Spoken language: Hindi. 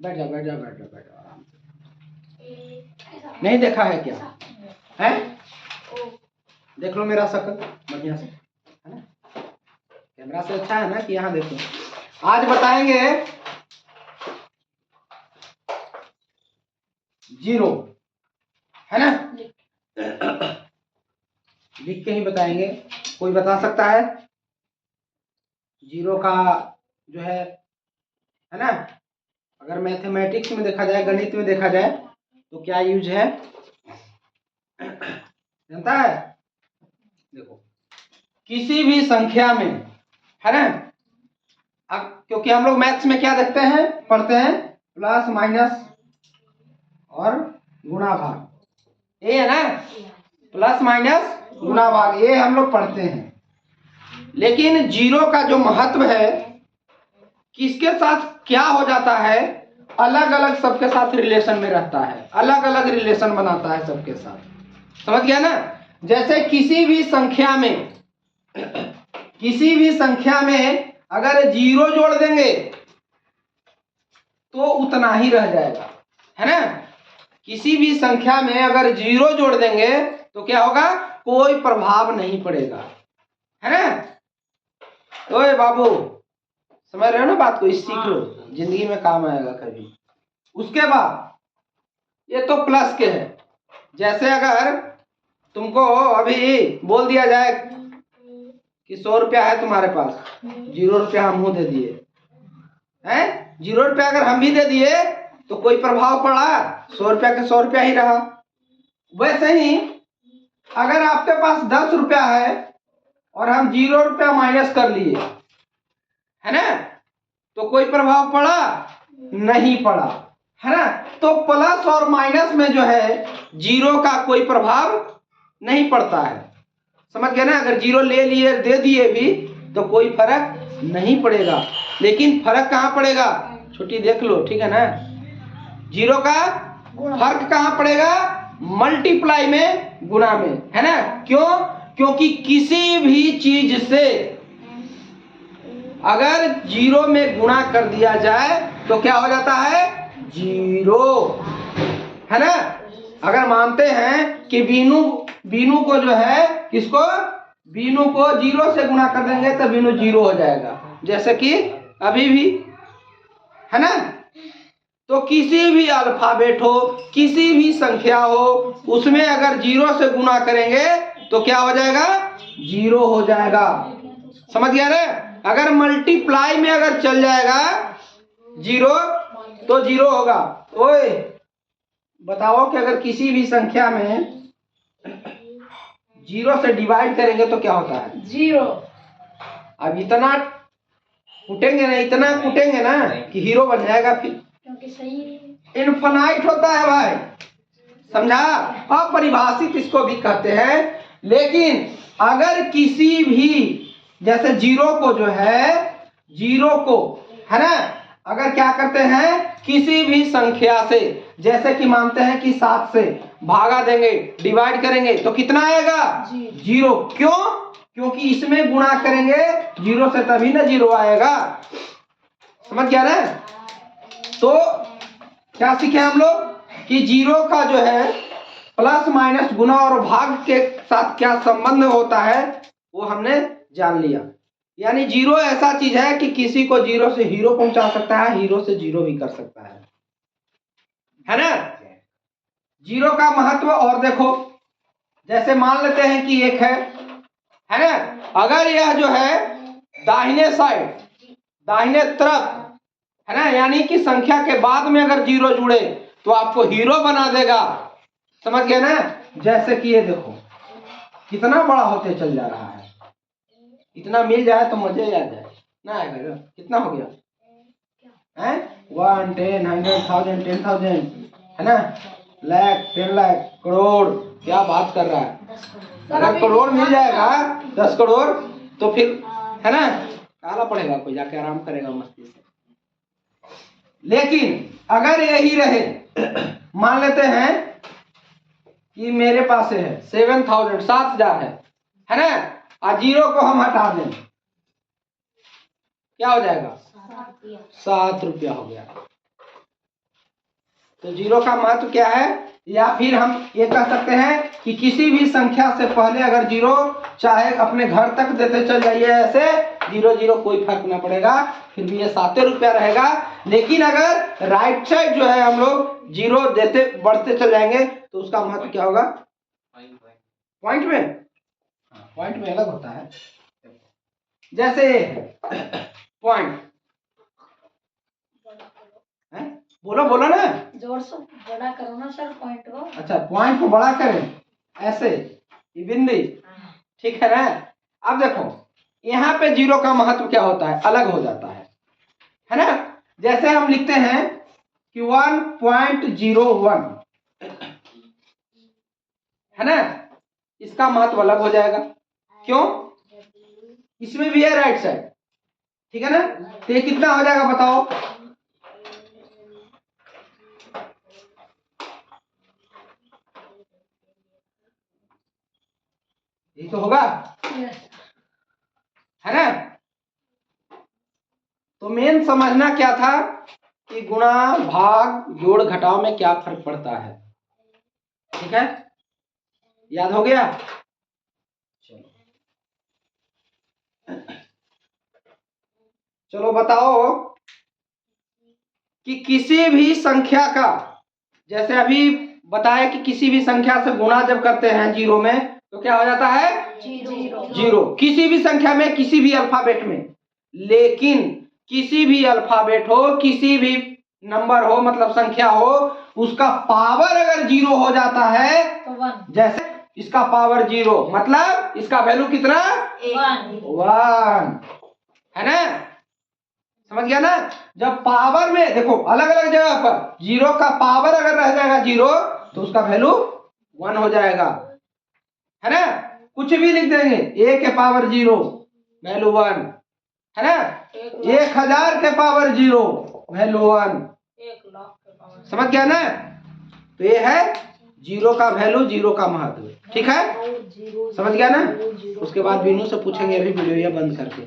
बैठ जाओ बैठ जाओ बैठ जाओ बैठ जाओ आराम से। नहीं देखा है क्या है? देख लो मेरा शक्ल बढ़िया से, है ना? कैमरा से अच्छा है ना कि यहाँ देखो। आज बताएंगे जीरो, है ना? लिख के ही बताएंगे। कोई बता सकता है जीरो का जो है ना? अगर मैथमेटिक्स में देखा जाए, गणित में देखा जाए तो क्या यूज है जानता है? देखो किसी भी संख्या में, है ना? अब क्योंकि हम लोग मैथ्स में क्या देखते हैं, पढ़ते हैं प्लस माइनस और गुणा भाग, ये है ना? प्लस माइनस गुणा भाग ये हम लोग पढ़ते हैं। लेकिन जीरो का जो महत्व है, किसके साथ क्या हो जाता है, अलग अलग सबके साथ रिलेशन में रहता है, अलग अलग रिलेशन बनाता है सबके साथ। समझ गया ना? जैसे किसी भी संख्या में अगर जीरो जोड़ देंगे तो उतना ही रह जाएगा, है ना? किसी भी संख्या में अगर जीरो जोड़ देंगे तो क्या होगा, कोई प्रभाव नहीं पड़ेगा, है ना? ओए बाबू समझ रहे हो ना बात को? इस सीख लो, जिंदगी में काम आएगा कभी। उसके बाद ये तो प्लस के है। जैसे अगर तुमको अभी बोल दिया जाए कि 100 रुपया है तुम्हारे पास, 0 रुपया हम दे दिए हैं, 0 रुपया अगर हम भी दे दिए तो कोई प्रभाव पड़ा? 100 रुपया के 100 रुपया ही रहा। वैसे ही अगर आपके पास 10 रुपया है और हम 0 रुपया माइनस कर लिए, है ना, तो कोई प्रभाव पड़ा? नहीं पड़ा, है ना? तो प्लस और माइनस में जो है जीरो का कोई प्रभाव नहीं पड़ता है। समझ गए ना? अगर जीरो ले लिए दे दिए भी तो कोई फर्क नहीं पड़ेगा। लेकिन फर्क कहाँ पड़ेगा? छोटी देख लो, ठीक है ना? जीरो का फर्क कहाँ पड़ेगा? मल्टीप्लाई में, गुणा में, है ना? क्यों? क्योंकि किसी भी चीज से अगर जीरो में गुणा कर दिया जाए तो क्या हो जाता है? जीरो, है ना? अगर मानते हैं कि बीनू को जो है, किसको? बीनू को जीरो से गुणा कर देंगे तो बीनू जीरो हो जाएगा, जैसे कि अभी भी, है ना? तो किसी भी अल्फाबेट हो, किसी भी संख्या हो, उसमें अगर जीरो से गुणा करेंगे तो क्या हो जाएगा? जीरो हो जाएगा। समझ गया ना? अगर मल्टीप्लाई में अगर चल जाएगा जीरो तो जीरो होगा। ओए बताओ कि अगर किसी भी संख्या में जीरो से डिवाइड करेंगे तो क्या होता है? जीरो। अब इतना कुटेंगे ना कि हीरो बन जाएगा फिर, क्योंकि सही इनफाइनाइट होता है भाई, समझा? अपरिभाषित इसको भी कहते हैं। लेकिन अगर किसी भी, जैसे जीरो को जो है, जीरो को, है ना, अगर क्या करते हैं किसी भी संख्या से, जैसे कि मानते हैं कि 7 से भागा देंगे, डिवाइड करेंगे तो कितना आएगा? जीरो। क्यों? क्योंकि इसमें गुणा करेंगे जीरो से तभी ना जीरो आएगा। समझ गया ना? तो क्या सीखे हम लोग कि जीरो का जो है प्लस माइनस गुणा और भाग के साथ क्या संबंध होता है वो हमने जान लिया। यानी जीरो ऐसा चीज है कि किसी को जीरो से हीरो पहुंचा सकता है, हीरो से जीरो भी कर सकता है ना? जीरो का महत्व और देखो, जैसे मान लेते हैं कि एक है ना? अगर यह जो है दाहिने साइड, दाहिने तरफ, है ना, यानी कि संख्या के बाद में अगर जीरो जुड़े तो आपको हीरो बना देगा। समझ गए ना? जैसे कि ये देखो कितना बड़ा होते चल जा रहा है, इतना मिल जाए तो मजे आ जाए ना आएगा। कितना हो गया? 1, 10, 100, 1000, 10,000, है ना? लाख, 10 लाख, करोड़, क्या बात कर रहा है? अगर करोड़ मिल जाएगा 10 करोड़ तो फिर, है ना, काला पड़ेगा, कोई जाके आराम करेगा मस्ती से। लेकिन अगर यही रहे, मान लेते हैं कि मेरे पास है 7,000, 7,000 है ना, और जीरो को हम हटा दें क्या हो जाएगा? 7 रुपया हो गया। तो जीरो का महत्व क्या है? या फिर हम ये कह सकते हैं कि किसी भी संख्या से पहले अगर जीरो, चाहे अपने घर तक देते चल जाइए ऐसे 0 कोई फर्क ना पड़ेगा, फिर भी ये 7 रुपया रहेगा। लेकिन अगर राइट साइड जो है हम लोग जीरो देते बढ़ते चल जाएंगे तो उसका महत्व क्या होगा? पॉइंट में, पॉइंट में अलग होता है। जैसे पॉइंट, बोलो बोलो ना, जोर से बड़ा करो ना सर पॉइंट को। अच्छा, पॉइंट को बड़ा करें ऐसे, ये बिंदी, ठीक है ना। अब देखो यहाँ पे जीरो का महत्व क्या होता है, अलग हो जाता है ना। जैसे हम लिखते हैं कि 1.01 है ना, इसका महत्व अलग हो जाएगा। क्यों? इसमें भी है राइट साइड, ठीक है ना। तो ये कितना हो जाएगा बताओ? ये तो होगा, है ना। तो मेन समझना क्या था कि गुणा भाग जोड़ घटाव में क्या फर्क पड़ता है, ठीक है, याद हो गया। चलो बताओ कि किसी भी संख्या का, जैसे अभी बताया कि किसी भी संख्या से गुणा जब करते हैं जीरो में तो क्या हो जाता है? जीरो। किसी भी संख्या में, किसी भी अल्फाबेट में। लेकिन किसी भी अल्फाबेट हो, किसी भी नंबर हो, मतलब संख्या हो, उसका पावर अगर जीरो हो जाता है तो जैसे इसका पावर जीरो, मतलब इसका वैल्यू कितना? 1 है ना। समझ गया ना। जब पावर में देखो अलग अलग जगह पर जीरो का पावर अगर रह जाएगा जीरो तो उसका वैल्यू 1 हो जाएगा, है ना। कुछ भी लिख देंगे, a के पावर 0 वैल्यू 1, है ना। 1000 के पावर 0 वैल्यू 1, 1 लाख के पावर। समझ गया ना। तो ये है जीरो का वैल्यू, जीरो का महत्व, ठीक है, समझ गया ना। उसके बाद बीनू से पूछेंगे अभी वीडियो ये बंद करके।